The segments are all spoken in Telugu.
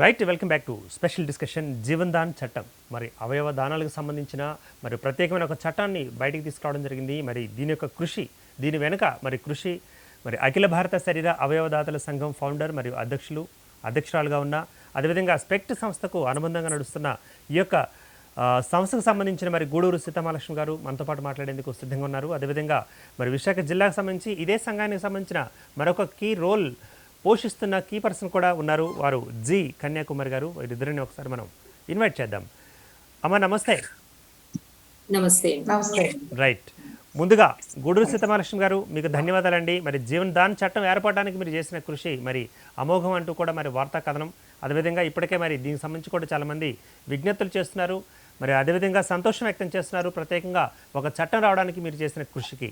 Right, welcome back to special discussion Jeevan Daan చట్టం. మరి అవయవ దానాలకు సంబంధించిన మరి ప్రత్యేకమైన ఒక చట్టాన్ని బయటికి తీసుకురావడం జరిగింది. మరి దీని యొక్క కృషి, దీని వెనుక మరి కృషి మరి అఖిల భారత శరీర అవయవదాతల సంఘం ఫౌండర్ మరియు అధ్యక్షురాలుగా ఉన్న, అదేవిధంగా స్పెక్ట్ సంస్థకు అనుబంధంగా నడుస్తున్న ఈ యొక్క సంస్థకు సంబంధించిన మరి గూడూరు సీతమహాలక్ష్మి గారు మనతో పాటు మాట్లాడేందుకు సిద్ధంగా ఉన్నారు. అదేవిధంగా మరి విశాఖ జిల్లాకు సంబంధించి ఇదే సంఘానికి సంబంధించిన మరొక కీ రోల్ పోషిస్తున్న కీ పర్సన్ కూడా ఉన్నారు. వారు జి కన్యాకుమారి గారు. వీరిద్దరిని ఒకసారి మనం ఇన్వైట్ చేద్దాం. అమ్మ నమస్తే. నమస్తే. నమస్తే. రైట్, ముందుగా గూడూరు సీతమహాలక్ష్మి గారు మీకు ధన్యవాదాలండి. మరి జీవన్ దాన్ చట్టం ఏర్పడడానికి మీరు చేసిన కృషి మరి అమోఘం అంటూ కూడా మరి వార్తా కథనం, అదేవిధంగా ఇప్పటికే మరి దీనికి సంబంధించి కూడా చాలామంది విజ్ఞప్తులు చేస్తున్నారు, మరి అదేవిధంగా సంతోషం వ్యక్తం చేస్తున్నారు ప్రత్యేకంగా ఒక చట్టం రావడానికి మీరు చేసిన కృషికి.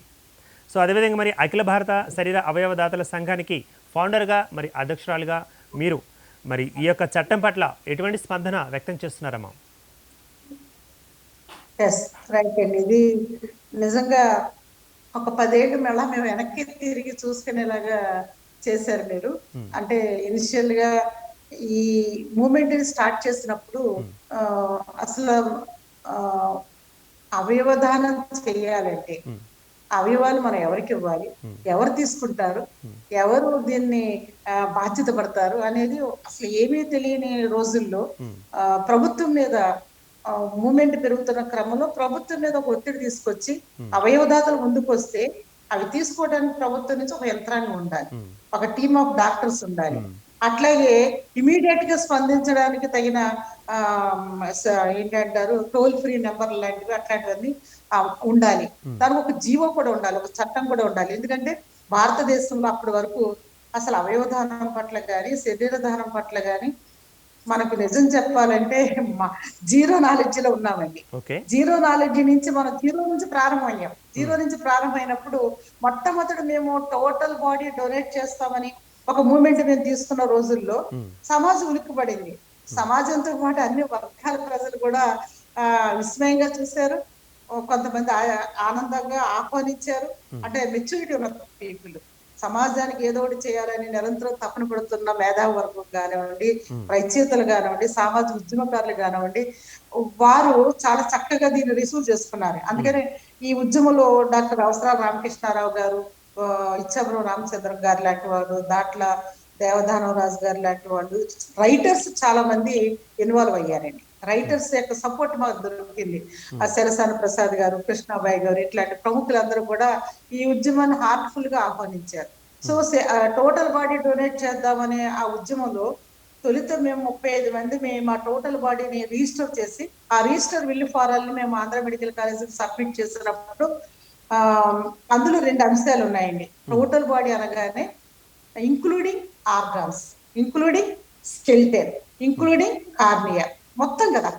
సో అదేవిధంగా మరి అఖిల భారత శరీర అవయవదాతల సంఘానికి ఫౌండర్గా మరి అధ్యక్షురాలుగా మీరు మరి ఈ యొక్క చట్టం పట్ల ఎటువంటి స్పందన వ్యక్తం చేస్తున్నారమ్మా? రైట్ అండి, ఇది నిజంగా ఒక 10 ఏళ్ళు మళ్ళా మేము వెనక్కి తిరిగి చూసుకునేలాగా చేశారు మీరు. అంటే ఇనిషియల్ గా ఈ మూమెంట్ స్టార్ట్ చేసినప్పుడు అసలు అవయవదానం చేయాలంటే అవయవాలు మనం ఎవరికి ఇవ్వాలి, ఎవరు తీసుకుంటారు, ఎవరు దీన్ని బాధ్యత పడతారు అనేది అసలు ఏమీ తెలియని రోజుల్లో ప్రభుత్వం మీద మూమెంట్ పెరుగుతున్న క్రమంలో ప్రభుత్వం మీద ఒక ఒత్తిడి తీసుకొచ్చి అవయవదాతలు ముందుకు వస్తే అవి తీసుకోవడానికి ప్రభుత్వం నుంచి ఒక యంత్రాంగం ఉండాలి, ఒక టీమ్ ఆఫ్ డాక్టర్స్ ఉండాలి. అట్లాగే ఇమీడియట్ గా స్పందించడానికి తగిన ఏంటంటారు టోల్ ఫ్రీ నెంబర్ లాంటివి అట్లాంటివన్నీ ఉండాలి. దానికి ఒక జీవో కూడా ఉండాలి, ఒక చట్టం కూడా ఉండాలి. ఎందుకంటే భారతదేశంలో అప్పటి వరకు అసలు అవయవదానం పట్ల కానీ శరీర దానం పట్ల కానీ మనకు నిజం చెప్పాలంటే జీరో నాలెడ్జ్ లో ఉన్నామండి. జీరో నాలెడ్జ్ నుంచి మనం జీరో నుంచి ప్రారంభమయ్యాం. జీరో నుంచి ప్రారంభమైనప్పుడు మొట్టమొదటి మేము టోటల్ బాడీ డొనేట్ చేస్తామని ఒక మూమెంట్ మేము తీసుకున్న రోజుల్లో సమాజం ఉలిక్కిపడింది. సమాజంతో పాటు అన్ని వర్గాల ప్రజలు కూడా విస్మయంగా చూశారు, కొంతమంది ఆనందంగా ఆహ్వానించారు. అంటే మెచ్యూరిటీ ఉన్న పీపుల్, సమాజానికి ఏదో ఒకటి చేయాలని నిరంతరం తపన పడుతున్న మేధావి వర్గం కానివ్వండి, రచయితలు కానివ్వండి, సామాజిక ఉద్యమకారులు కానివ్వండి, వారు చాలా చక్కగా దీన్ని రిసీవ్ చేసుకున్నారు. అందుకనే ఈ ఉద్యమంలో డాక్టర్ అవసరాల రామకృష్ణారావు గారు, ఇచ్చాపురం రామచంద్రం గారు లాంటి వాడు, దాట్ల దేవదానం రాజు గారు లాంటి వాళ్ళు, రైటర్స్ చాలా మంది ఇన్వాల్వ్ అయ్యారండి. రైటర్స్ యొక్క సపోర్ట్ మాకు దొరికింది. శరసాని ప్రసాద్ గారు, కృష్ణాబాయి గారు, ఇట్లాంటి ప్రముఖులందరూ కూడా ఈ ఉద్యమాన్ని హార్ట్ఫుల్ గా ఆహ్వానించారు. సో టోటల్ బాడీ డొనేట్ చేద్దామనే ఆ ఉద్యమంలో తొలుత మేము 35 మంది మా టోటల్ బాడీని రిజిస్టర్ చేసి ఆ రిజిస్టర్ విల్ ఫారాల్ని మేము ఆంధ్ర మెడికల్ కాలేజీకి సబ్మిట్ చేసినప్పుడు అందులో 2 అంశాలు ఉన్నాయండి. టోటల్ బాడీ అనగానే including organs, including skeleton, including cornea, మొత్తం కదా.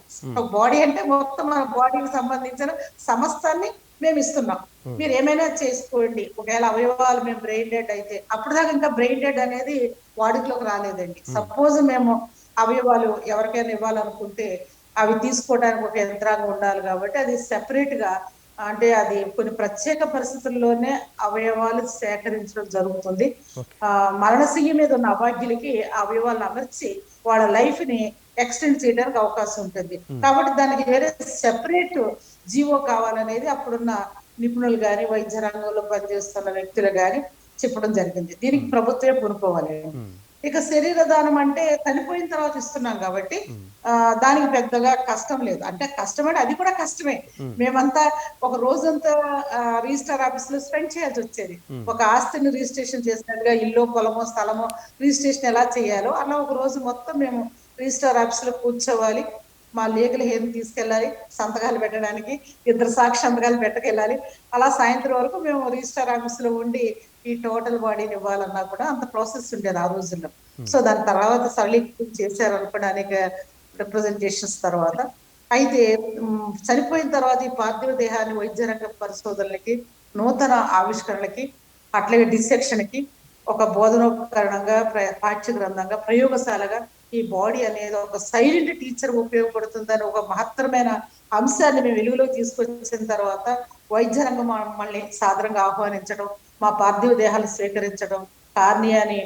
బాడీ అంటే మొత్తం మన బాడీకి సంబంధించిన సమస్తాన్ని మేము ఇస్తున్నాం. మీరు ఏమైనా చేసుకోండి. ఒకవేళ అవయవాలు మేము బ్రెయిన్ డెడ్ అయితే, అప్పుడు దాకా ఇంకా బ్రెయిన్ డెడ్ అనేది వాడుకలోకి రాలేదండి. సపోజ్ మేము అవయవాలు ఎవరికైనా ఇవ్వాలనుకుంటే అవి తీసుకోవడానికి ఒక యంత్రాంగం ఉండాలి కాబట్టి అది సెపరేట్ గా, అంటే అది కొన్ని ప్రత్యేక పరిస్థితుల్లోనే అవయవాలు సేకరించడం జరుగుతుంది. మరణశయ్య మీద ఉన్న అభాగ్యులకి అవయవాలను అమర్చి వాళ్ళ లైఫ్ ని ఎక్స్టెండ్ చేయడానికి అవకాశం ఉంటుంది. కాబట్టి దానికి వేరే సెపరేట్ జీవో కావాలనేది అప్పుడున్న నిపుణులు కానీ వైద్య రంగంలో పనిచేస్తున్న వ్యక్తులు కానీ చెప్పడం జరిగింది. దీనికి ప్రభుత్వమే పూనుకోవాలి. ఇక శరీర దానం అంటే చనిపోయిన తర్వాత ఇస్తున్నాం కాబట్టి దానికి పెద్దగా కష్టం లేదు. అంటే కష్టమంటే అది కూడా కష్టమే. మేమంతా ఒక రోజంతా రిజిస్టర్ ఆఫీస్ లో స్పెండ్ చేయాల్సి వచ్చేది. ఒక ఆస్తిని రిజిస్ట్రేషన్ చేసినట్టుగా ఇల్లు, పొలమో, స్థలమో రిజిస్ట్రేషన్ ఎలా చేయాలో అలా ఒక రోజు మొత్తం మేము రిజిస్టర్ ఆఫీస్ లో కూర్చోవాలి. మా లీగల్ హెయిర్ తీసుకెళ్ళాలి, సంతకాలు పెట్టడానికి 2 సాక్షి సంతకాలు పెట్టకెళ్ళాలి. అలా సాయంత్రం వరకు మేము రిజిస్టర్ ఆఫీస్ లో ఉండి ఈ టోటల్ బాడీని ఇవ్వాలన్నా కూడా అంత ప్రాసెస్ ఉండేది ఆ రోజుల్లో. సో దాని తర్వాత సరళీకృతం చేశారు అనుకోండి అనేక రిప్రజెంటేషన్స్ తర్వాత. అయితే చనిపోయిన తర్వాత ఈ పార్థివ దేహాన్ని వైద్య రంగ పరిశోధనలకి, నూతన ఆవిష్కరణలకి, అట్లాగే డిసెక్షన్ కి ఒక బోధనోపకరణంగా, పాఠ్య గ్రంథంగా, ప్రయోగశాలగా ఈ బాడీ అనేది ఒక సైలెంట్ టీచర్ ఉపయోగపడుతుందని ఒక మహత్తరమైన అంశాన్ని మేము వెలుగులోకి తీసుకొచ్చిన తర్వాత వైద్య రంగం మమ్మల్ని సాదరంగా ఆహ్వానించడం, మా పార్థివ దేహాలు స్వీకరించడం, కార్నియాని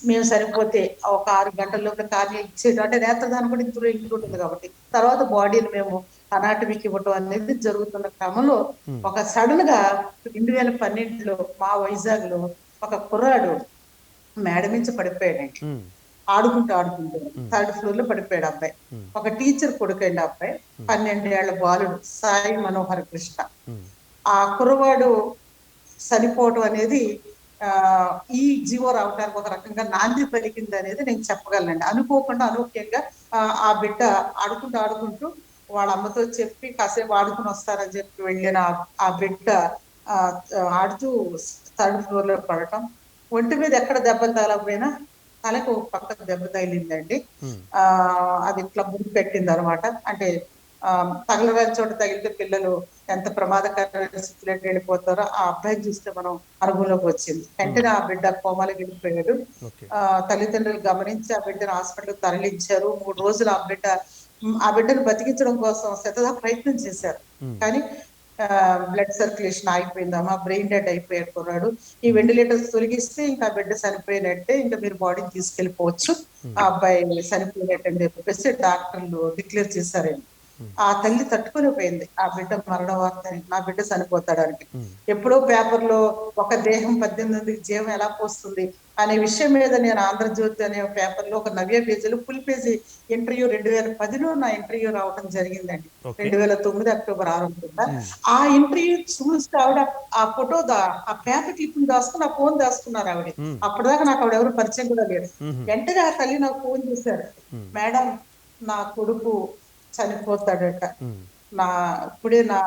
మేము సరిపోతే ఒక 6 గంటల లోపల కార్నియా ఇచ్చేది, అంటే నేత్రదానం కూడా ఇందులో ఇంక్లూడ్ కాబట్టి తర్వాత బాడీని మేము అనాటమీకి ఇవ్వటం అనేది జరుగుతున్న క్రమంలో ఒక సడన్ గా 2012లో మా వైజాగ్ లో ఒక కుర్రాడు మేడ నుంచి పడిపోయాడండి. ఆడుకుంటూ 3rd ఫ్లోర్ లో పడిపోయాడు అబ్బాయి. ఒక టీచర్ కొడుకండి అబ్బాయి, 12 ఏళ్ల బాలుడు, సాయి మనోహర్ కృష్ణ. ఆ కుర్రవాడు చనిపోవడం అనేది ఈ జీవో రావడానికి ఒక రకంగా నాంది పలికింది అనేది నేను చెప్పగలనండి. అనుకోకుండా అనూహ్యంగా ఆ బిడ్డ ఆడుకుంటూ వాళ్ళ అమ్మతో చెప్పి కాసేపు ఆడుకుని వస్తారని చెప్పి వెళ్ళిన ఆ బిడ్డ ఆడుతూ 3rd ఫ్లోర్ లో పడటం, ఒంటి మీద ఎక్కడ దెబ్బలు తగలకపోయినా తలకు ఒక పక్క దెబ్బ తగిలిందండి. అది ఇట్లా ముడి పెట్టింది అనమాట. అంటే తగలరాని చోట తగిలితే పిల్లలు ఎంత ప్రమాదకరమైన స్థితిలోకి వెళ్ళిపోతారో ఆ అబ్బాయిని చూస్తే మనం అనుభవంలోకి వచ్చింది. వెంటనే ఆ బిడ్డ కోమాలోకి వెళ్ళిపోయాడు. తల్లిదండ్రులు గమనించి ఆ బిడ్డను హాస్పిటల్ తరలించారు. 3 రోజులు ఆ బిడ్డను బతికించడం కోసం శతదా ప్రయత్నం చేశారు. కానీ బ్లడ్ సర్క్యులేషన్ ఆగిపోయిందమ్మా, బ్రెయిన్ డెడ్ అయిపోయాడు కుర్రాడు. ఈ వెంటిలేటర్స్ తొలగిస్తే ఇంకా బిడ్డ చనిపోయినట్టే, ఇంకా మీరు బాడీని తీసుకెళ్లిపోవచ్చు, ఆ అబ్బాయి చనిపోయినట్టు అని చెప్పేసి డాక్టర్లు డిక్లేర్ చేశారండి. ఆ తల్లి తట్టుకోలేకపోయింది ఆ బిడ్డ మరణ వార్తని, నా బిడ్డ చనిపోతాడానికి. ఎప్పుడో పేపర్లో ఒక దేహం 18 జీవం ఎలా పోస్తుంది అనే విషయం మీద నేను ఆంధ్రజ్యోతి అనే పేపర్లో ఒక నవ్య పేజీలో ఫుల్ పేజీ ఇంటర్వ్యూ 2010లో నా ఇంటర్వ్యూ రావడం జరిగిందండి. 2009 అక్టోబర్ 6 అనుకుంటా. ఆ ఇంటర్వ్యూ చూస్తే ఆవిడ ఆ ఫోటో ఆ పేపర్ క్లిప్పింగ్ దాచుకుని ఆ ఫోన్ దాచుకున్నారు ఆవిడ. అప్పటిదాకా నాకు ఆవిడ ఎవరు పరిచయం కూడా లేదు. వెంటనే ఆ తల్లి నాకు ఫోన్ చేశారు, మేడం నా కొడుకు చనిపోతాడట, ఇప్పుడే నా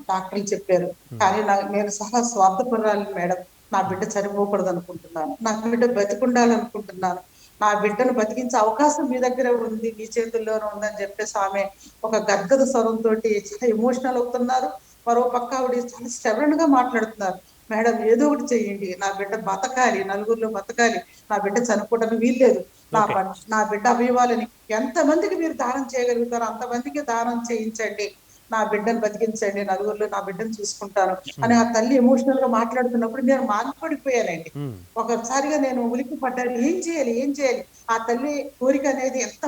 డాక్టర్లు చెప్పారు, కానీ నేను సహా స్వార్థపరాలి మేడం, నా బిడ్డ చనిపోకూడదు అనుకుంటున్నాను, నా బిడ్డ బతికుండాలనుకుంటున్నాను, నా బిడ్డను బతికించే అవకాశం మీ దగ్గర ఉంది, మీ చేతుల్లోనే ఉందని చెప్పేసి ఆమె ఒక గద్గద స్వరంతో చాలా ఎమోషనల్ అవుతున్నారు. మరో పక్క ఆవిడ చాలా స్టెబన్ గా మాట్లాడుతున్నారు, మేడం ఏదో ఒకటి చెయ్యండి, నా బిడ్డ బతకాలి, నలుగురిలో బతకాలి, నా బిడ్డ చనిపోవడానికి వీల్లేదు, నా బిడ్డ అవయవాలని ఎంతమందికి మీరు దానం చేయగలుగుతారో అంతమందికి దానం చేయించండి, నా బిడ్డను బతికించండి, నలుగురిలో నా బిడ్డను చూసుకుంటాను అని ఆ తల్లి ఎమోషనల్ గా మాట్లాడుతున్నప్పుడు నేను మాట్లాడిపోయానండి. ఒకసారిగా నేను ఉలిక్కి పడ్డాను, ఏం చేయాలి. ఆ తల్లి కోరిక అనేది ఎంత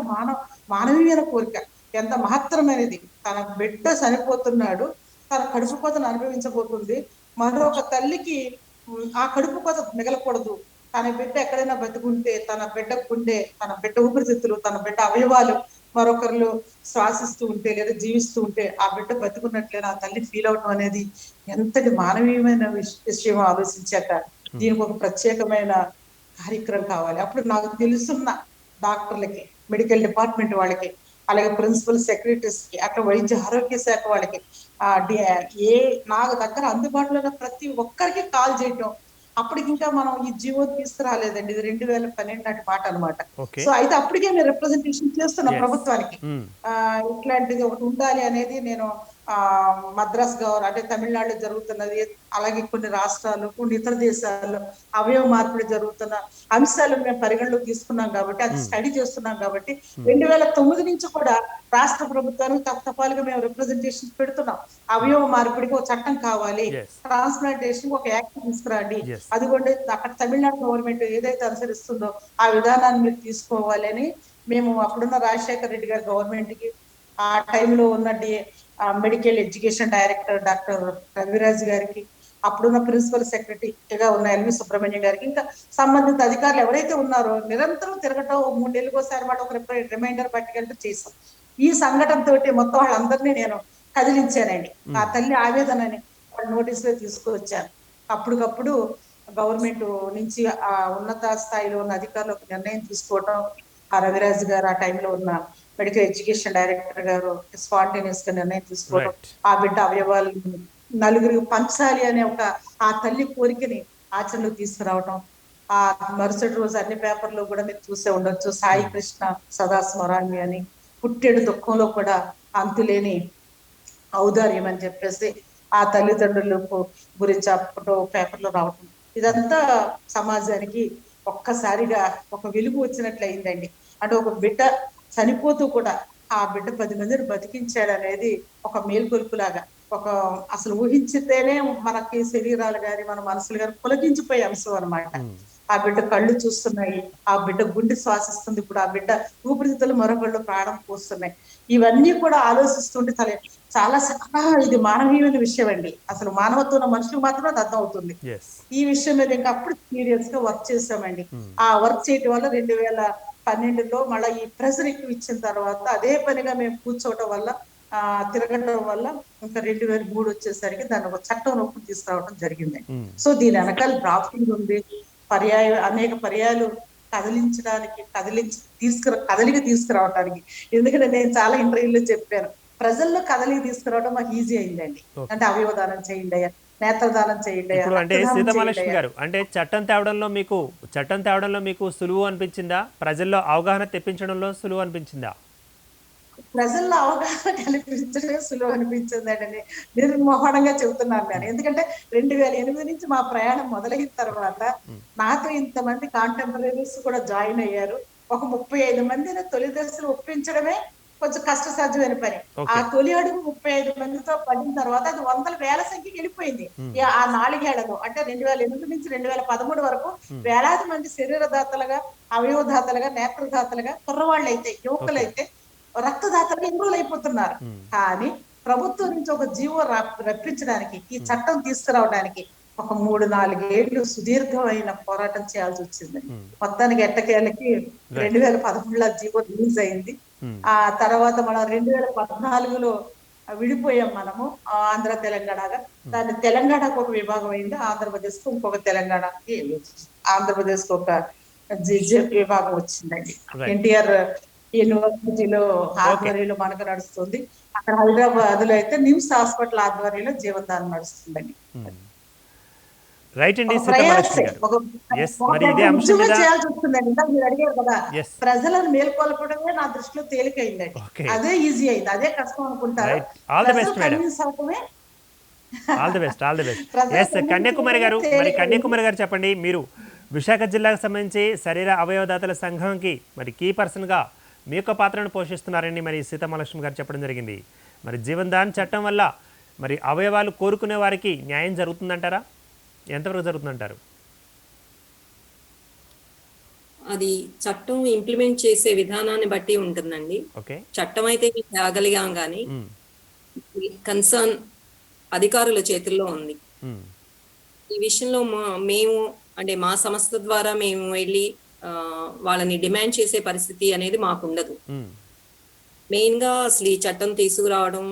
మానవీయమైన కోరిక, ఎంత మహత్తరమైనది. తన బిడ్డ చనిపోతున్నాడు, తన కడుపు కోతను అనుభవించబోతుంది, మరొక తల్లికి ఆ కడుపు కోత మిగలకూడదు, తన బిడ్డ ఎక్కడైనా బతుకుంటే తన బిడ్డ గుండె, తన బిడ్డ ఊపిరితిత్తులు, తన బిడ్డ అవయవాలు మరొకరిలో శ్వాసిస్తూ ఉంటే లేదా జీవిస్తూ ఉంటే ఆ బిడ్డ బతుకున్నట్లే ఆ తల్లి ఫీల్ అవడం అనేది ఎంతటి మానవీయమైన విషయం ఆలోచించాక దీనికి ఒక ప్రత్యేకమైన కార్యక్రమం కావాలి. అప్పుడు నాకు తెలుసున్న డాక్టర్లకి, మెడికల్ డిపార్ట్మెంట్ వాళ్ళకి, అలాగే ప్రిన్సిపల్ సెక్రటరీస్ కి, అట్లా వైద్య ఆరోగ్య శాఖ వాళ్ళకి, నాకు దగ్గర అందుబాటులో ఉన్న ప్రతి ఒక్కరికి కాల్ చేయటం. అప్పటికి ఇంకా మనం ఈ జీవో తీసుకురాలేదండి, ఇది 2012 నాటి మాట అనమాట. సో అయితే అప్పటికే నేను రిప్రజెంటేషన్ చేస్తున్నా ప్రభుత్వానికి, ఇట్లాంటిది ఒకటి ఉండాలి అనేది. నేను మద్రాస్ అంటే తమిళనాడులో జరుగుతున్నది, అలాగే కొన్ని రాష్ట్రాలు, కొన్ని ఇతర దేశాల్లో అవయవ మార్పిడి జరుగుతున్న అంశాలు మేము పరిగణలోకి తీసుకున్నాం కాబట్టి, అది స్టడీ చేస్తున్నాం కాబట్టి 2009 నుంచి కూడా రాష్ట్ర ప్రభుత్వానికి తప్పతపాలుగా మేము రిప్రజెంటేషన్ పెడుతున్నాం. అవయవ మార్పిడికి ఒక చట్టం కావాలి, ట్రాన్స్ప్లాంటేషన్ ఒక యాక్ట్ తీసుకురండి, అదిగోండి అక్కడ తమిళనాడు గవర్నమెంట్ ఏదైతే అనుసరిస్తుందో ఆ విధానాన్ని మీరు తీసుకోవాలి అని మేము అప్పుడున్న రాజశేఖర రెడ్డి గారి గవర్నమెంట్ కి, ఆ టైంలో ఉన్న medical education director doctor Raviraj గారికి, అప్పుడున్న ప్రిన్సిపల్ సెక్రటరీగా ఉన్న ఎల్వి సుబ్రహ్మణ్యం గారికి, ఇంకా సంబంధిత అధికారులు ఎవరైతే ఉన్నారో నిరంతరం తిరగటం, 3 నెలలకోసారి వాళ్ళు ఒక రిమైండర్ పట్టుకెళ్ళి చేశాం. ఈ సంఘటన తోటి మొత్తం వాళ్ళందరినీ నేను కదిలించానండి. ఆ తల్లి ఆవేదనని వాళ్ళ నోటీసులో తీసుకువచ్చాను. అప్పటికప్పుడు గవర్నమెంట్ నుంచి ఆ ఉన్నత స్థాయిలో ఉన్న అధికారులు ఒక నిర్ణయం తీసుకోవటం, ఆ రవిరాజు గారు ఆ టైంలో ఉన్న మెడికల్ ఎడ్యుకేషన్ డైరెక్టర్ గారు స్పాంటేనియస్ గా నిర్ణయం తీసుకోవడం, ఆ బిడ్డ అవయవాలు నలుగురికి పంచాలి అనే ఒక ఆ తల్లి కోరికని ఆచరణకు తీసుకురావటం. ఆ మరుసటి రోజు అన్ని పేపర్లో కూడా మీరు చూసే ఉండొచ్చు, సాయి కృష్ణ సదా స్మరామి అని, పుట్టెడు దుఃఖంలో కూడా అంతులేని ఔదార్యం అని చెప్పేసి ఆ తల్లిదండ్రులకు గురించి అప్పట్లో పేపర్లో రావటం, ఇదంతా సమాజానికి ఒక్కసారిగా ఒక వెలుగు వచ్చినట్లు అయిందండి. అంటే ఒక బిడ్డ చనిపోతూ కూడా ఆ బిడ్డ 10 మందిని బతికించాడు అనేది ఒక మేల్కొల్పులాగా, ఒక అసలు ఊహించితేనే మనకి శరీరాలు గాని మన మనసులు గాని పులకించిపోయే అంశం అనమాట. ఆ బిడ్డ కళ్ళు చూస్తున్నాయి, ఆ బిడ్డ గుండె శ్వాసిస్తుంది, ఇప్పుడు ఆ బిడ్డ ఊపిరితిత్తులు మరొకళ్ళు ప్రాణం పోస్తున్నాయి. ఇవన్నీ కూడా ఆలోచిస్తుంటే చాలా చాలా ఇది మానవీయమైన విషయం అండి. అసలు మానవత్వం ఉన్న మనుషులకు మాత్రమే అది అర్థం అవుతుంది. ఎస్. ఈ విషయం మీద ఇంకా అప్పుడు సీరియస్ గా వర్క్ చేసామండి. ఆ వర్క్ చేయడం వల్ల 2012లో మళ్ళీ ఈ ప్రెషర్ ఎక్కువ ఇచ్చిన తర్వాత అదే పనిగా మేము కూర్చోవటం వల్ల తిరగడం వల్ల ఇంకా 2003 వచ్చేసరికి దాన్ని ఒక చట్టం రూపం తీసుకురావడం జరిగిందండి. సో దీని వెనకాల డ్రాఫ్టింగ్ ఉంది, అనేక పర్యాయాలు కదిలించడానికి కదలిక తీసుకురావడానికి. ఎందుకంటే నేను చాలా ఇంటర్వ్యూలో చెప్పాను, ప్రజల్లో కదలిక తీసుకురావడం మాకు ఈజీ అయిందండి. అంటే అవయవదానం చేయండి అయ్యా, నేత్రదానం చేయండి అయ్యా, ఇప్పుడు అంటే రక్తదానం చేయండి సీతమహాలక్ష్మి అయ్యా. గారు, అంటే చట్టం తేవడంలో మీకు సులువు అనిపించిందా? ప్రజల్లో అవగాహన తెప్పించడంలో సులువు అనిపించిందా? ప్రజల్లో అవగాహన కల్పించడమే సులువు అనిపించిందండి. నిర్మోహనంగా చెబుతున్నాను నేను. ఎందుకంటే 2008 నుంచి మా ప్రయాణం మొదలైన తర్వాత నాతో ఇంతమంది కాంటెంపరీస్ కూడా జాయిన్ అయ్యారు. ఒక 35 మందిని తొలి దశలో ఒప్పించడమే కొంచెం కష్టసాధ్యమైన పని. ఆ తొలి అడుగు 35 మందితో పడిన తర్వాత అది వందల వేల సంఖ్యకి వెళ్ళిపోయింది. ఆ 4 ఏళ్లలో అంటే 2008 నుంచి 2013 వరకు వేలాది మంది శరీరదాతలుగా, అవయవదాతలుగా, నేత్రదాతలుగా, కుర్రవాళ్ళైతే, యువకులైతే రక్తదాతలుగా ఎన్రోల్ అయిపోతున్నారు. కానీ ప్రభుత్వం నుంచి ఒక జీవో రప్పించడానికి, ఈ చట్టం తీసుకురావడానికి ఒక 3-4 ఏళ్ళు సుదీర్ఘమైన పోరాటం చేయాల్సి వచ్చింది. మొత్తానికి ఎట్టకేళ్ళకి 2013లో జీవో రిలీజ్ అయింది. ఆ తర్వాత మనం 2014లో విడిపోయాం మనము ఆంధ్ర తెలంగాణగా. దాన్ని తెలంగాణకు ఒక విభాగం అయింది, ఆంధ్రప్రదేశ్ కు ఇంకొక తెలంగాణకి, ఆంధ్రప్రదేశ్ కు ఒక విభాగం వచ్చిందండి. ఎన్టీఆర్ యూనివర్సిటీలో ఆధ్వర్యంలో మనకు నడుస్తుంది. అక్కడ హైదరాబాద్ లో అయితే నిమ్స్ హాస్పిటల్ ఆధ్వర్యంలో జీవనదానం నడుస్తుందండి. రైట్ అండి సీతమహాలక్ష్మి గారు. మరి ఇదే అంశం మీద చేయాల్సి వస్తుందండి. ఇందాక మీరు అడిగారు కదా, Yes. ప్రజలను మేల్కొల్పడమే నా దృష్టిలో తేలికైందండి. అదే ఈజీ అయింది, అదే కష్టం అనుకుంటారు. All the best madam. All the best. Yes Kanyakumari garu, మరి కన్యాకుమారి గారు చెప్పండి, మీరు విశాఖ జిల్లాకు సంబంధించి శరీర అవయవదాతల సంఘంకి మరి కీ పర్సన్గా మీ యొక్క పాత్రను పోషిస్తున్నారని మరి సీతమహాలక్ష్మి గారు చెప్పడం జరిగింది. మరి జీవన్దాన్ చట్టం వల్ల మరి అవయవాలు కోరుకునే వారికి న్యాయం జరుగుతుందంటారా? ఎంతవరకు జరుగుతుందంటారు? అది చట్టం ఇంప్లిమెంట్ చేసే విధానాన్ని బట్టి ఉంటుందండి. చట్టం అయితే తేగలిగాం కానీ కన్సర్న్ అధికారుల చేతుల్లో ఉంది. ఈ విషయంలో మేము అంటే మా సంస్థ ద్వారా మేము వెళ్ళి వాళ్ళని డిమాండ్ చేసే పరిస్థితి అనేది మాకు ఉండదు. మెయిన్ గా అసలు ఈ చట్టం తీసుకురావడం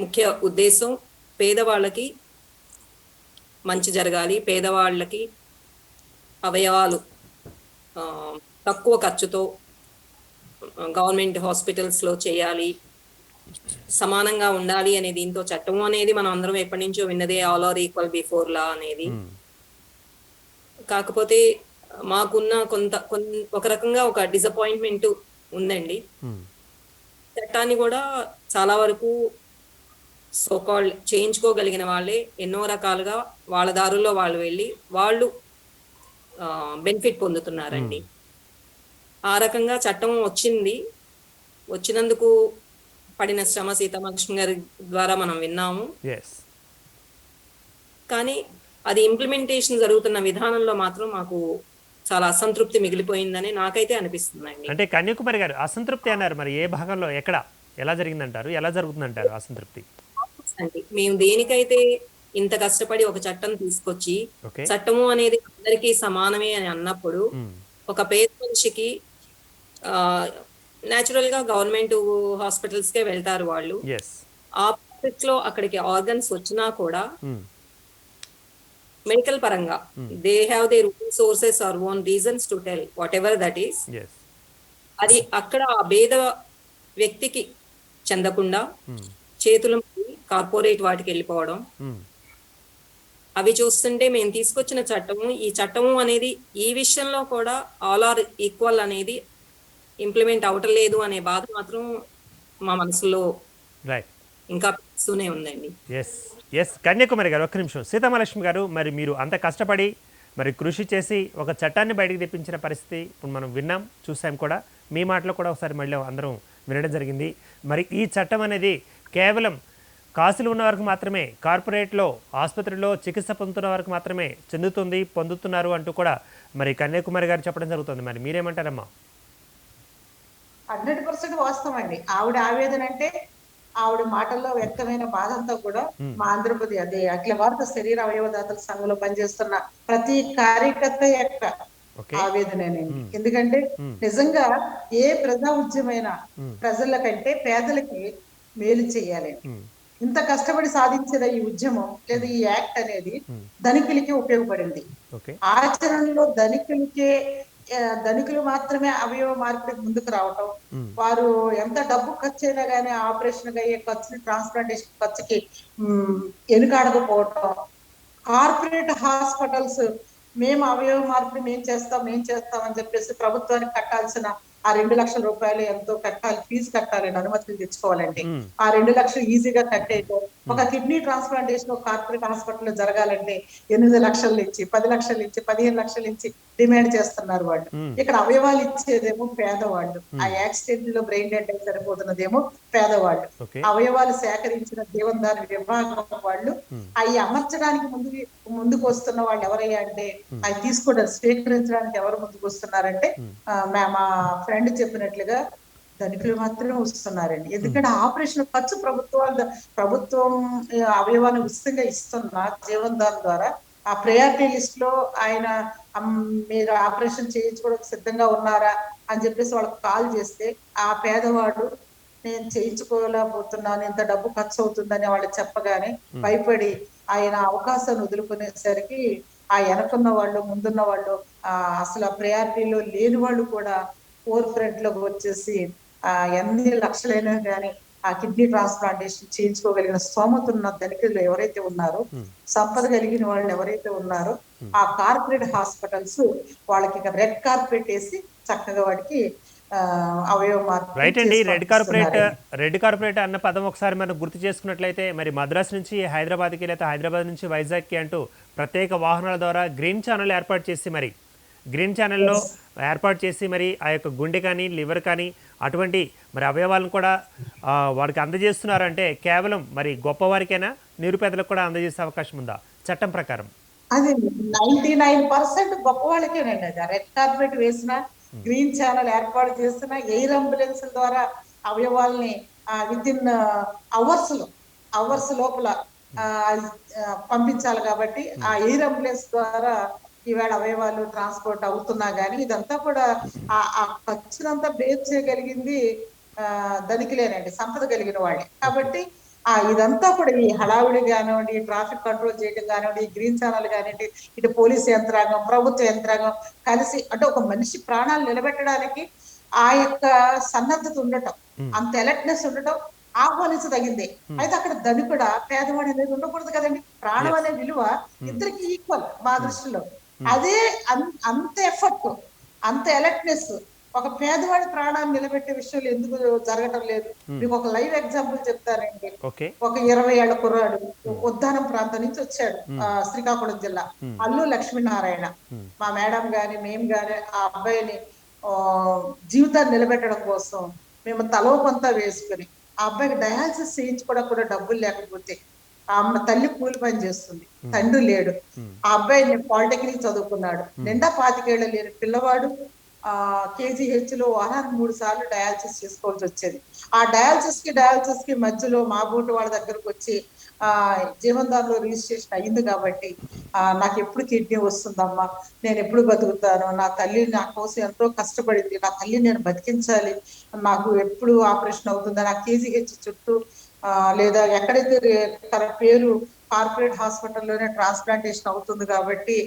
ముఖ్య ఉద్దేశం పేదవాళ్ళకి మంచి జరగాలి, పేదవాళ్ళకి అవయవాలు తక్కువ ఖర్చుతో గవర్నమెంట్ హాస్పిటల్స్లో చేయాలి, సమానంగా ఉండాలి అనే దీంతో చట్టం అనేది మనం అందరం ఎప్పటి నుంచో విన్నదే, all are equal before law అనేది. కాకపోతే మాకున్న ఒక రకంగా ఒక డిసప్పాయింట్మెంట్ ఉందండి. చట్టాన్ని కూడా చాలా వరకు సోకాల్డ్ చేయించుకోగలిగిన వాళ్ళే ఎన్నో రకాలుగా వాళ్ళ దారుల్లో వాళ్ళు వెళ్ళి వాళ్ళు బెనిఫిట్ పొందుతున్నారండి. ఆ రకంగా చట్టం వచ్చినందుకు పడిన శ్రమ సీతమహాలక్ష్మి గారి ద్వారా మనం విన్నాము. కానీ అది ఇంప్లిమెంటేషన్ జరుగుతున్న విధానంలో మాత్రం మాకు చాలా అసంతృప్తి మిగిలిపోయిందని నాకైతే అనిపిస్తుందండి. అంటే కన్యాకుమారి గారు అసంతృప్తి అన్నారు, మరి ఏ భాగంలో, ఎక్కడ, ఎలా జరిగిందంటారు, ఎలా జరుగుతుందంటారు అసంతృప్తి? మేము దేనికైతే ఇంత కష్టపడి ఒక చట్టం తీసుకొచ్చి చట్టము అనేది అందరికీ సమానమే అని అన్నప్పుడు ఒక పేద మనిషికి న్యాచురల్ గా గవర్నమెంట్ హాస్పిటల్స్ కే వెళ్తారు వాళ్ళు. ఆ ప్రాసెస్ లో అక్కడికి ఆర్గన్స్ వచ్చినా కూడా మెడికల్ పరంగా they have their own sources or own reasons to tell whatever that is. అది అక్కడ ఆ పేద వ్యక్తికి చెందకుండా చేతుల కార్పొరేట్ వాటికి వెళ్ళిపోవడం, అవి చూస్తుంటే మేము తీసుకొచ్చిన చట్టము, ఈ చట్టము అనేది ఈ విషయంలో కూడా ఆల్ ఆర్ ఈక్వల్ అనేది ఇంప్లిమెంట్ అవటలేదు అనే బాధ మాత్రం మా మనసులో ఇంకా పెరుగుతూనే ఉందండి. కన్యాకుమారి గారు, ఒక్క నిమిషం. సీతమహాలక్ష్మి గారు, మరి మీరు అంత కష్టపడి మరి కృషి చేసి ఒక చట్టాన్ని బయటకు తెప్పించిన పరిస్థితి ఇప్పుడు మనం విన్నాం, చూసాం కూడా. మీ మాటలో కూడా ఒకసారి మళ్ళీ అందరం వినడం జరిగింది. మరి ఈ చట్టం అనేది కేవలం కాసులు ఉన్న వారికి మాత్రమే, కార్పొరేట్లో ఆసుపత్రిలో చికిత్స పొందుతున్న వారికి మాత్రమే పొందుతున్నారు అంటూ కూడా మరి కన్యాకుమారి గారు చెప్పడం జరుగుతుంది. మరి మీరేమంటారమ్మా? 100% వాస్తవం అండి. ఆవిడ ఆవేదన అంటే ఆవిడ మాటల్లో వ్యక్తమైన బాధంతా కూడా మా ఆంధ్రప్రదేశ్ అదే అఖిల భారత శరీర అవయవదాతల సంఘంలో పనిచేస్తున్న ప్రతి కార్యకర్త యొక్క ఆవేదనేనండి. ఎందుకంటే నిజంగా ఏ ప్రజా ఉద్యమైనా ప్రజల కంటే పేదలకి మేలు చేయాలి. ఇంత కష్టపడి సాధించిన ఈ ఉద్యమం లేదా ఈ యాక్ట్ అనేది ధనికులకి ఉపయోగపడింది. ఆచరణలో ధనికులు మాత్రమే అవయవ మార్పిడికి ముందుకు రావటం, వారు ఎంత డబ్బు ఖర్చు అయినా కానీ ఆపరేషన్ అయ్యే ఖర్చుని, ట్రాన్స్ప్లాంటేషన్ ఖర్చుకి వెనుకాడకపోవటం, కార్పొరేట్ హాస్పిటల్స్ మేము అవయవ మార్పిడి మేము చేస్తాం అని చెప్పేసి ప్రభుత్వానికి కట్టాల్సిన ఆ 2 లక్షల రూపాయలు ఎంతో కట్టాలి, ఫీజు కట్టాలని అనుమతులు తెచ్చుకోవాలంటే ఆ 2 లక్షలు ఈజీగా కట్టేయటం. ఒక కిడ్నీ ట్రాన్స్ప్లాంటేషన్ ఒక కార్పొరేట్ హాస్పిటల్లో జరగాలంటే 8 లక్షల నుంచి 10 లక్షల నుంచి 15 లక్షల నుంచి డిమాండ్ చేస్తున్నారు వాళ్ళు. ఇక్కడ అవయవాలు ఇచ్చేదేమో పేదవాళ్ళు, ఆ యాక్సిడెంట్ లో బ్రెయిన్ డెడ్ అయి సరిపోతున్నదేమో పేదవాళ్ళు, అవయవాలు సేకరించిన జీవనదాన విభాగం వాళ్ళు, అవి అమర్చడానికి ముందుకు వస్తున్న వాళ్ళు ఎవరయ్యా అంటే అవి తీసుకోవడానికి స్వీకరించడానికి ఎవరు ముందుకు వస్తున్నారంటే మా ఫ్రెండ్ చెప్పినట్లుగా ధనికులు మాత్రమే వస్తున్నారండి. ఎందుకంటే ఆపరేషన్ ఖర్చు ప్రభుత్వం అవయవాన్ని ఉచితంగా ఇస్తున్న జీవనదాన్ ద్వారా ఆ ప్రయారిటీ లిస్ట్ లో ఆయన మీరు ఆపరేషన్ చేయించుకోవడానికి సిద్ధంగా ఉన్నారా అని చెప్పేసి వాళ్ళకి కాల్ చేస్తే ఆ పేదవాడు నేను చేయించుకోలేకపోతున్నాను, ఇంత డబ్బు ఖర్చు అవుతుందని వాళ్ళు చెప్పగానే భయపడి ఆయన అవకాశాన్ని వదులుకునేసరికి ఆ వెనకున్న వాళ్ళు ముందున్న వాళ్ళు అసలు ఆ ప్రయారిటీలో లేని వాళ్ళు కూడా ఫోర్ ఫ్రంట్ లోకి వచ్చేసి ఎన్ని లక్షలైనా కానీ ఆ కిడ్నీ ట్రాన్స్ప్లాంటేషన్ చేయించుకోగలిగిన స్తోమత ఉన్న ధనికులు ఎవరైతే ఉన్నారో, సంపద కలిగిన వాళ్ళు ఎవరైతే ఉన్నారో ఆ కార్పొరేట్ హాస్పిటల్స్ వాళ్ళకి రెడ్ కార్పెట్ వేసి చక్కగా వాడికి రైట్ అండి. రెడ్ కార్పొరేట్ అన్న పదం ఒకసారి మనం గుర్తు చేసుకున్నట్లయితే మరి మద్రాస్ నుంచి హైదరాబాద్కి లేదా హైదరాబాద్ నుంచి వైజాగ్కి అంటూ ప్రత్యేక వాహనాల ద్వారా గ్రీన్ ఛానల్ ఏర్పాటు చేసి మరి ఆ యొక్క గుండె కానీ లివర్ కానీ అటువంటి మరి అవయవాలను కూడా వాడికి అందజేస్తున్నారంటే కేవలం మరి గొప్పవారికైనా నిరుపేదలకు కూడా అందజేసే అవకాశం ఉందా చట్టం ప్రకారం? అది 99% గొప్ప వాళ్ళకేనండి. అది రెడ్ కార్పెట్ వేసిన, గ్రీన్ ఛానల్ ఏర్పాటు చేసిన, ఎయిర్ అంబులెన్స్ ద్వారా అవయవాల్ని విత్ ఇన్ అవర్స్ లోపల పంపించాలి. కాబట్టి ఆ ఎయిర్ అంబులెన్స్ ద్వారా ఈవేళ అవయవాలు ట్రాన్స్పోర్ట్ అవుతున్నా గానీ ఇదంతా కూడా ఆ ఖర్చునంతా బేర్ చేయగలిగింది ధనికులేనండి, సంపద కలిగిన వాళ్ళే. కాబట్టి ఇదంతా కూడా ఈ హడావిడి కానివ్వండి, ట్రాఫిక్ కంట్రోల్ చేయడం కానివ్వండి, గ్రీన్ ఛానల్ కానివ్వండి, ఇటు పోలీసు యంత్రాంగం, ప్రభుత్వ యంత్రాంగం కలిసి అంటే ఒక మనిషి ప్రాణాలు నిలబెట్టడానికి ఆ యొక్క సన్నద్ధత ఉండటం, అంత అలర్ట్నెస్ ఉండటం ఆహ్వానించదగిందే. అయితే అక్కడ ధనికుడ పేదవాడు అనేది ఉండకూడదు కదండి. ప్రాణం అనే విలువ ఇద్దరికి ఈక్వల్ మా దృష్టిలో. అదే అంత ఎఫర్ట్, అంత అలర్ట్నెస్ ఒక పేదవాడి ప్రాణాన్ని నిలబెట్టే విషయంలో ఎందుకు జరగటం లేదు? మీకు ఒక లైవ్ ఎగ్జాంపుల్ చెప్తానండి. ఒక 20 ఏళ్ల కుర్రాడు ఉద్దానం ప్రాంతం నుంచి వచ్చాడు, శ్రీకాకుళం జిల్లా, అల్లు లక్ష్మీనారాయణ. మా మేడం గాని మేము గాని ఆ అబ్బాయిని జీవితాన్ని నిలబెట్టడం కోసం మేము తలో కొంత వేసుకుని ఆ అబ్బాయికి డయాలసిస్ చేయించుకోవడం కూడా డబ్బులు లేకపోతే ఆ అమ్మ తల్లి కూలి పని చేస్తుంది, తండ్రి లేడు. ఆ అబ్బాయి పాలిటెక్నిక్ చదువుకున్నాడు, నిండా 25 ఏళ్ళు లేని పిల్లవాడు. KGH లో వారానికి 3 సార్లు డయాలసిస్ చేసుకోవాల్సి వచ్చేది. ఆ డయాలసిస్ కి మధ్యలో మా బోటు వాళ్ళ దగ్గరకు వచ్చి జీవనదాన్లో రిజిస్ట్రేషన్ అయ్యింది కాబట్టి నాకు ఎప్పుడు కిడ్నీ వస్తుందమ్మా, నేను ఎప్పుడు బతుకుతాను, నా తల్లి నా కోసం ఎంతో కష్టపడింది, నా తల్లి నేను బతికించాలి, నాకు ఎప్పుడు ఆపరేషన్ అవుతుందా, నా KGH చుట్టూ లేదా ఎక్కడైతే తన పేరు కార్పొరేట్ హాస్పిటల్లోనే ట్రాన్స్ప్లాంటేషన్ అవుతుంది కాబట్టి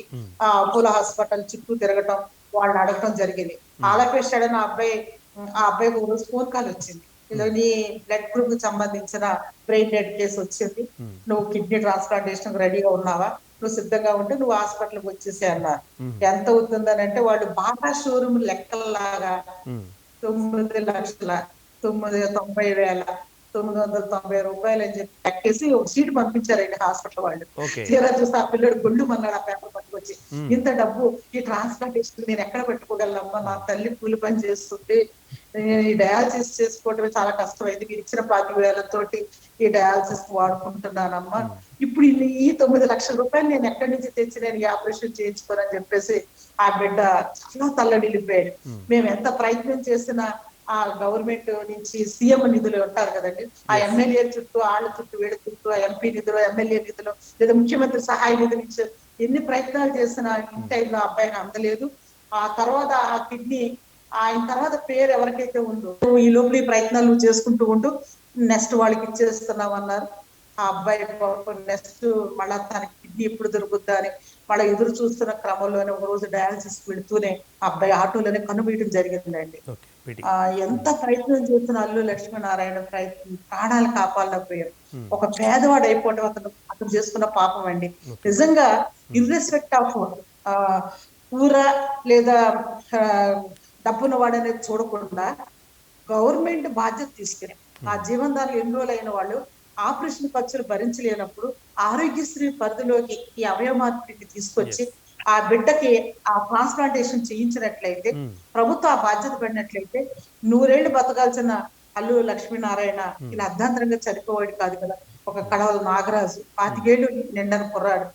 అపోలో హాస్పిటల్ చుట్టూ తిరగటం, వాళ్ళని అడగటం జరిగింది. ఆలపేశాడని ఆ అబ్బాయికి ఒక రోజు ఫోన్ కాల్ వచ్చింది, ఇలా నీ బ్లడ్ గ్రూప్ కి సంబంధించిన బ్రెయిన్ డెడ్ కేసు వచ్చింది, నువ్వు కిడ్నీ ట్రాన్స్ప్లాంటేషన్ రెడీగా ఉన్నావా, నువ్వు సిద్ధంగా ఉంటే నువ్వు హాస్పిటల్కి వచ్చేసే అన్నారు. ఎంత అవుతుందని అంటే వాళ్ళు బాగా షోరూమ్ లెక్కల్లాగా 9,90,990 రూపాయలు అని చెప్పి లెక్కేసి ఒక సీట్ పంపించారండి హాస్పిటల్ వాళ్ళు. తీరా చూస్తే ఆ పిల్లడు గుండు మన్నాడు ఆ పేపర్ పట్టుకొచ్చి, ఇంత డబ్బు ఈ ట్రాన్స్ప్లాంటేషన్ నేను ఎక్కడ పెట్టుకోగలనమ్మా, నా తల్లి కూలి పని చేస్తుంది, ఈ డయాలసిస్ చేసుకోవటమే చాలా కష్టమైంది, మీరు ఇచ్చిన 25,000 ఈ డయాలసిస్ వాడుకుంటున్నానమ్మా, ఇప్పుడు ఈ 9 లక్షల రూపాయలు నేను ఎక్కడి నుంచి తెచ్చి నేను ఈ ఆపరేషన్ చేయించుకోనని చెప్పేసి ఆ బిడ్డ చాలా తల్లడిల్లిపోయాడు. మేము ఎంత ప్రయత్నం చేసినా ఆ గవర్నమెంట్ నుంచి సీఎం నిధులు ఉంటారు కదండి, ఆ ఎమ్మెల్యే చుట్టూ వాళ్ళ చుట్టూ వీళ్ళ చుట్టూ ఆ ఎంపీ నిధులు ఎమ్మెల్యే నిధులు లేదా ముఖ్యమంత్రి సహాయ నిధులు నుంచి ఎన్ని ప్రయత్నాలు చేసినా ఇన్ టైంలో అబ్బాయిని అందలేదు. ఆ తర్వాత ఆ కిడ్నీ ఆయన తర్వాత పేరు ఎవరికైతే ఉందో ఈ లోపల ఈ ప్రయత్నాలు నువ్వు చేసుకుంటూ ఉంటూ నెక్స్ట్ వాళ్ళకి ఇచ్చేస్తున్నావు అన్నారు. ఆ అబ్బాయి నెక్స్ట్ మళ్ళా తనకి కిడ్నీ ఎప్పుడు దొరుకుద్దా అని మళ్ళీ ఎదురు చూస్తున్న క్రమంలోనే ఒక రోజు డయాలసిస్ వెళుతూనే ఆ అబ్బాయి ఆటోలోనే కనుమీయడం జరిగిందండి. ఎంత ప్రయత్నం చేస్తున్న అల్లు లక్ష్మీనారాయణ ప్రాణాలు కాపాడలేకపోయారు. ఒక పేదవాడు అయిపోవడం అతను చేసుకున్న పాపం అండి. నిజంగా ఇర్రెస్పెక్ట్ ఆఫ్ పూర లేదా డబ్బున్న వాడు అనేది చూడకుండా గవర్నమెంట్ బాధ్యత తీసుకుని ఆ జీవనదారులు ఎన్రోల్ అయిన వాళ్ళు ఆపరేషన్ ఖర్చులు భరించలేనప్పుడు ఆరోగ్యశ్రీ పరిధిలోకి ఈ అవయవ మార్పిడికి తీసుకొచ్చి ఆ బిడ్డకి ఆ ట్రాన్స్ప్లాంటేషన్ చేయించినట్లయితే, ప్రభుత్వం ఆ బాధ్యత పడినట్లయితే 100 ఏళ్లు బతకాల్సిన అల్లు లక్ష్మీనారాయణ ఇలా అర్ధాంతరంగా చనిపోవాడు కాదు కదా. ఒక కడవల నాగరాజు 25 ఏళ్ళు నిండని కుర్రాడు.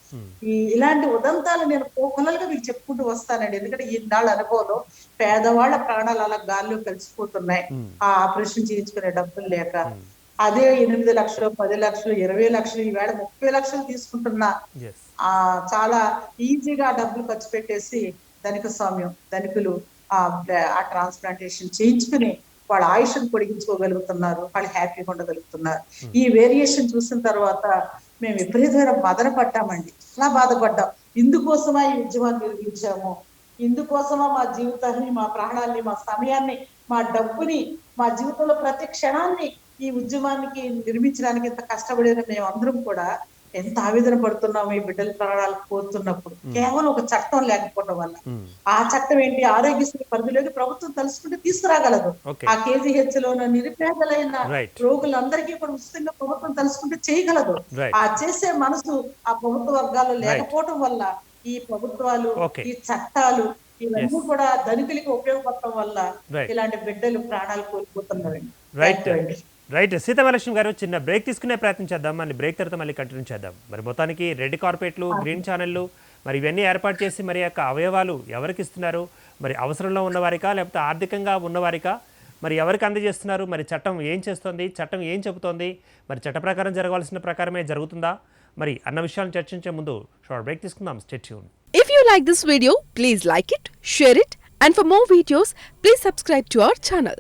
ఇలాంటి ఉదంతాలు నేను కోకొల్లలుగా మీకు చెప్పుకుంటూ వస్తానండి. ఎందుకంటే ఈనాళ్ళ అనుభవంలో పేదవాళ్ల ప్రాణాలు అలా గాల్లో కలిసిపోతున్నాయి ఆ ఆపరేషన్ చేయించుకునే డబ్బులు లేక. అదే 8 లక్షలు 10 లక్షలు 20 లక్షలు ఈవేళ 30 లక్షలు తీసుకుంటున్నా చాలా ఈజీగా డబ్బులు ఖర్చు పెట్టేసి ధనికులు ఆ ట్రాన్స్ప్లాంటేషన్ చేయించుకుని వాళ్ళ ఆయుష్ను పొడిగించుకోగలుగుతున్నారు, వాళ్ళు హ్యాపీగా ఉండగలుగుతున్నారు. ఈ వేరియేషన్ చూసిన తర్వాత మేము విపరీతమైన బాధన పడ్డామండి, చాలా బాధపడ్డాం. ఇందుకోసమా ఈ ఉద్యమాన్ని నిర్మించాము, ఇందుకోసమా మా జీవితాన్ని మా ప్రాణాన్ని మా సమయాన్ని మా డబ్బుని మా జీవితంలో ప్రతి క్షణాన్ని ఈ ఉద్యమానికి నిర్మించడానికి ఎంత కష్టపడిన మేమందరం కూడా ఎంత ఆవేదన పడుతున్నాము ఈ బిడ్డల ప్రాణాలు కోరుతున్నప్పుడు. కేవలం ఒక చట్టం లేకపోవడం వల్ల. ఆ చట్టం ఏంటి, ఆరోగ్యశ్రీ పరిధిలోకి ప్రభుత్వం తలుసుకుంటే తీసుకురాగలదు. ఆ KGH లోని నిరుపేదలైన రోగులందరికీ కూడా ఉచితంగా ప్రభుత్వం తలుసుకుంటే చేయగలదు. ఆ చేసే మనసు ఆ ప్రభుత్వ వర్గాల్లో లేకపోవడం వల్ల ఈ ప్రభుత్వాలు ఈ చట్టాలు ఇవన్నీ కూడా ధనికులకి ఉపయోగపడటం వల్ల ఇలాంటి బిడ్డలు ప్రాణాలు కోల్పోతున్నారండి. రైట్ సీతామహాలక్ష్మి గారు, చిన్న బ్రేక్ తీసుకునే ప్రయత్నం చేద్దాం. మళ్ళీ బ్రేక్ తర్వాత మళ్ళీ కంటిన్యూ చేద్దాం. మరి మొత్తానికి రెడ్ కార్పెట్లు, గ్రీన్ ఛానళ్ళు మరి ఇవన్నీ ఏర్పాటు చేసి మరి యొక్క అవయవాలు ఎవరికి ఇస్తున్నారు, మరి అవసరంలో ఉన్నవారికా లేకపోతే ఆర్థికంగా ఉన్నవారికా, మరి ఎవరికి అందజేస్తున్నారు, మరి చట్టం ఏం చేస్తుంది, చట్టం ఏం చెబుతోంది, మరి చట్ట ప్రకారం జరగాల్సిన ప్రకారమే జరుగుతుందా మరి అన్న విషయాలను చర్చించే ముందు షార్ట్ బ్రేక్ తీసుకుందాం. Stay tune. If you like this video, please like it, share it, and for more videos, please subscribe to our channel.